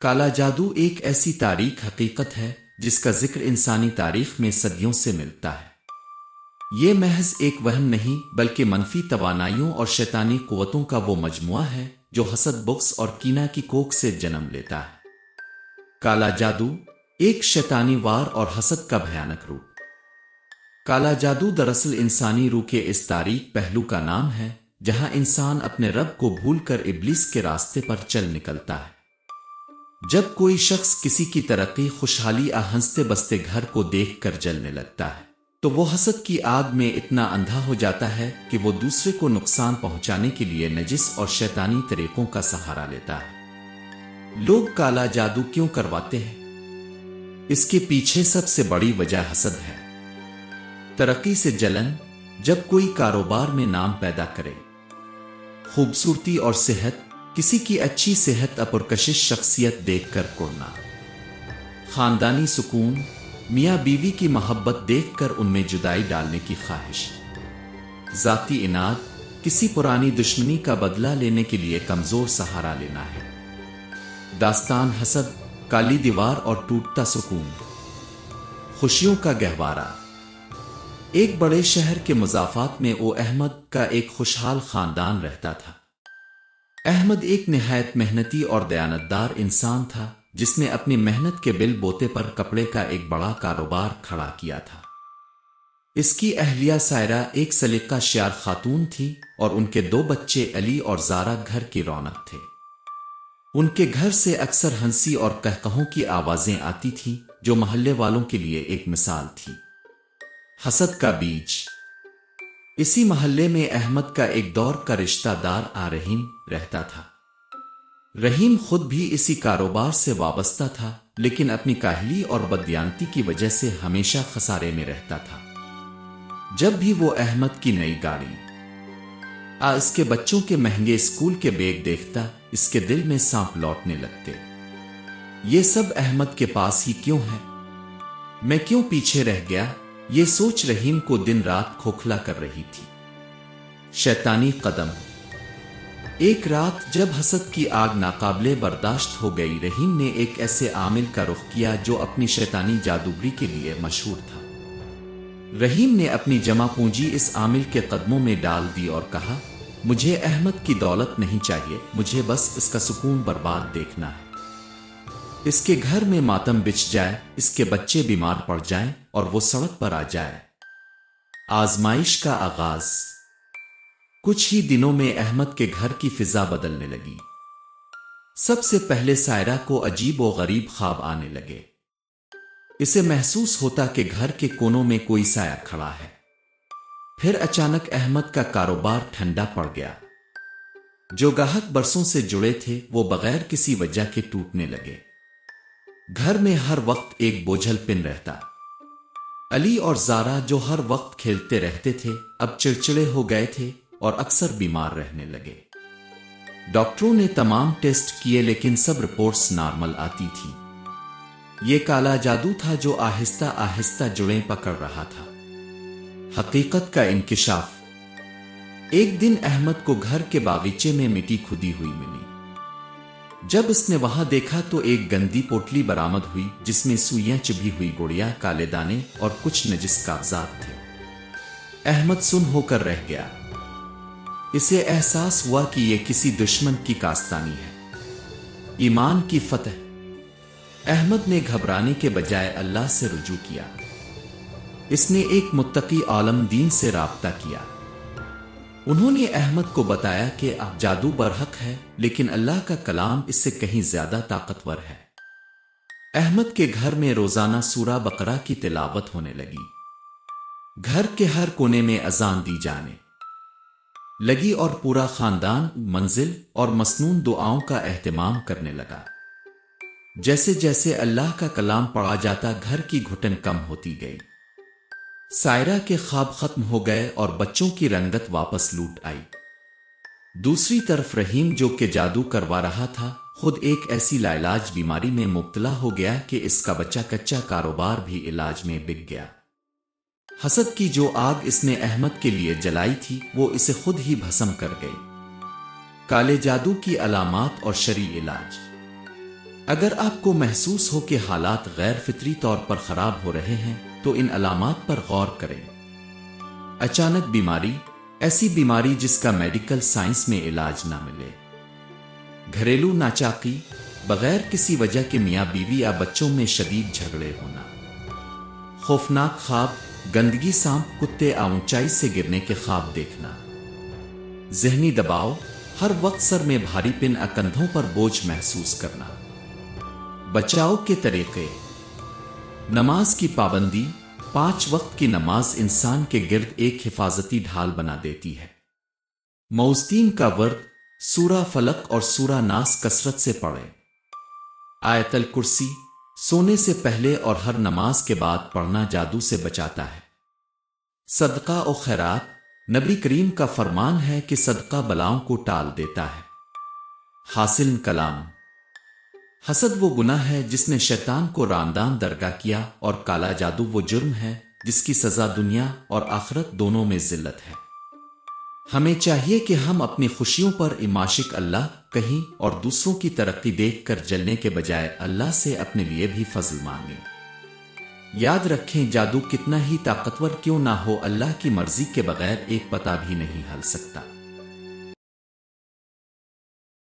کالا جادو ایک ایسی تاریک حقیقت ہے جس کا ذکر انسانی تاریخ میں صدیوں سے ملتا ہے۔ یہ محض ایک وہم نہیں بلکہ منفی توانائیوں اور شیطانی قوتوں کا وہ مجموعہ ہے جو حسد، بغض اور کینہ کی کوکھ سے جنم لیتا ہے۔ کالا جادو ایک شیطانی وار اور حسد کا بھیانک روپ۔ کالا جادو دراصل انسانی روح کے اس تاریک پہلو کا نام ہے جہاں انسان اپنے رب کو بھول کر ابلیس کے راستے پر چل نکلتا ہے۔ جب کوئی شخص کسی کی ترقی، خوشحالی یا ہنستے بستے گھر کو دیکھ کر جلنے لگتا ہے تو وہ حسد کی آگ میں اتنا اندھا ہو جاتا ہے کہ وہ دوسرے کو نقصان پہنچانے کے لیے نجس اور شیطانی طریقوں کا سہارا لیتا ہے۔ لوگ کالا جادو کیوں کرواتے ہیں؟ اس کے پیچھے سب سے بڑی وجہ حسد ہے۔ ترقی سے جلن، جب کوئی کاروبار میں نام پیدا کرے، خوبصورتی اور صحت، کسی کی اچھی صحت یا پرکشش شخصیت دیکھ کر کرنا، خاندانی سکون، میاں بیوی کی محبت دیکھ کر ان میں جدائی ڈالنے کی خواہش، ذاتی اناد، کسی پرانی دشمنی کا بدلہ لینے کے لیے کمزور سہارا لینا ہے۔ داستان حسد، کالی دیوار اور ٹوٹتا سکون۔ خوشیوں کا گہوارہ۔ ایک بڑے شہر کے مضافات میں او احمد کا ایک خوشحال خاندان رہتا تھا۔ احمد ایک نہایت محنتی اور دیانتدار انسان تھا جس نے اپنی محنت کے بل بوتے پر کپڑے کا ایک بڑا کاروبار کھڑا کیا تھا۔ اس کی اہلیہ سائرہ ایک سلیقہ شیار خاتون تھی اور ان کے 2 بچے علی اور زارا گھر کی رونق تھے۔ ان کے گھر سے اکثر ہنسی اور قہقہوں کی آوازیں آتی تھیں جو محلے والوں کے لیے ایک مثال تھی۔ حسد کا بیج۔ اسی محلے میں احمد کا ایک دور کا رشتہ دار رحیم رہتا تھا۔ رحیم خود بھی اسی کاروبار سے وابستہ تھا لیکن اپنی کاہلی اور بددیانتی کی وجہ سے ہمیشہ خسارے میں رہتا تھا۔ جب بھی وہ احمد کی نئی گاڑی، اس کے بچوں کے مہنگے اسکول کے بیگ دیکھتا، اس کے دل میں سانپ لوٹنے لگتے۔ یہ سب احمد کے پاس ہی کیوں ہے؟ میں کیوں پیچھے رہ گیا؟ یہ سوچ رحیم کو دن رات کھوکھلا کر رہی تھی۔ شیطانی قدم۔ ایک رات جب حسد کی آگ ناقابل برداشت ہو گئی، رحیم نے ایک ایسے عامل کا رخ کیا جو اپنی شیطانی جادوگری کے لیے مشہور تھا۔ رحیم نے اپنی جمع پونجی اس عامل کے قدموں میں ڈال دی اور کہا، مجھے احمد کی دولت نہیں چاہیے، مجھے بس اس کا سکون برباد دیکھنا ہے۔ اس کے گھر میں ماتم بچھ جائے، اس کے بچے بیمار پڑ جائیں اور وہ سڑک پر آ جائے۔ آزمائش کا آغاز۔ کچھ ہی دنوں میں احمد کے گھر کی فضا بدلنے لگی۔ سب سے پہلے سائرہ کو عجیب و غریب خواب آنے لگے۔ اسے محسوس ہوتا کہ گھر کے کونوں میں کوئی سایہ کھڑا ہے۔ پھر اچانک احمد کا کاروبار ٹھنڈا پڑ گیا۔ جو گاہک برسوں سے جڑے تھے وہ بغیر کسی وجہ کے ٹوٹنے لگے۔ گھر میں ہر وقت ایک بوجھل پن رہتا۔ علی اور زارا جو ہر وقت کھیلتے رہتے تھے اب چڑچڑے ہو گئے تھے اور اکثر بیمار رہنے لگے۔ ڈاکٹروں نے تمام ٹیسٹ کیے لیکن سب رپورٹس نارمل آتی تھی۔ یہ کالا جادو تھا جو آہستہ آہستہ جڑیں پکڑ رہا تھا۔ حقیقت کا انکشاف۔ ایک دن احمد کو گھر کے باغیچے میں مٹی کھودی ہوئی ملی۔ جب اس نے وہاں دیکھا تو ایک گندی پوٹلی برآمد ہوئی جس میں سوئیاں چبھی ہوئی گڑیا، کالے دانے اور کچھ نجس کاغذات تھے۔ احمد سن ہو کر رہ گیا۔ اسے احساس ہوا کہ یہ کسی دشمن کی کاستانی ہے۔ ایمان کی فتح۔ احمد نے گھبرانے کے بجائے اللہ سے رجوع کیا۔ اس نے ایک متقی عالم دین سے رابطہ کیا۔ انہوں نے احمد کو بتایا کہ جادو برحق ہے لیکن اللہ کا کلام اس سے کہیں زیادہ طاقتور ہے۔ احمد کے گھر میں روزانہ سورہ بقرہ کی تلاوت ہونے لگی۔ گھر کے ہر کونے میں اذان دی جانے لگی اور پورا خاندان منزل اور مسنون دعاؤں کا اہتمام کرنے لگا۔ جیسے جیسے اللہ کا کلام پڑھا جاتا گھر کی گھٹن کم ہوتی گئی۔ سائرہ کے خواب ختم ہو گئے اور بچوں کی رنگت واپس لوٹ آئی۔ دوسری طرف رحیم جو کہ جادو کروا رہا تھا خود ایک ایسی لاعلاج بیماری میں مبتلا ہو گیا کہ اس کا بچہ کچا کاروبار بھی علاج میں بک گیا۔ حسد کی جو آگ اس نے احمد کے لیے جلائی تھی وہ اسے خود ہی بھسم کر گئی۔ کالے جادو کی علامات اور شرعی علاج۔ اگر آپ کو محسوس ہو کہ حالات غیر فطری طور پر خراب ہو رہے ہیں تو ان علامات پر غور کریں۔ اچانک بیماری، ایسی بیماری جس کا میڈیکل سائنس میں علاج نہ ملے۔ گھریلو ناچاکی، بغیر کسی وجہ کے میاں بیوی یا بچوں میں شدید جھگڑے ہونا۔ خوفناک خواب، گندگی، سانپ، کتے یا اونچائی سے گرنے کے خواب دیکھنا۔ ذہنی دباؤ، ہر وقت سر میں بھاری پن یا کندھوں پر بوجھ محسوس کرنا۔ بچاؤ کے طریقے: نماز کی پابندی، 5 وقت کی نماز انسان کے گرد ایک حفاظتی ڈھال بنا دیتی ہے۔ موذتین کا ورد، سورہ فلق اور سورہ ناس کثرت سے پڑھیں۔ آیت الکرسی، سونے سے پہلے اور ہر نماز کے بعد پڑھنا جادو سے بچاتا ہے۔ صدقہ و خیرات، نبی کریم کا فرمان ہے کہ صدقہ بلاؤں کو ٹال دیتا ہے۔ حاصل کلام، حسد وہ گناہ ہے جس نے شیطان کو راندان درگاہ کیا، اور کالا جادو وہ جرم ہے جس کی سزا دنیا اور آخرت دونوں میں ذلت ہے۔ ہمیں چاہیے کہ ہم اپنی خوشیوں پر عاشق اللہ کہیں اور دوسروں کی ترقی دیکھ کر جلنے کے بجائے اللہ سے اپنے لیے بھی فضل مانگیں۔ یاد رکھیں، جادو کتنا ہی طاقتور کیوں نہ ہو، اللہ کی مرضی کے بغیر ایک پتا بھی نہیں ہل سکتا۔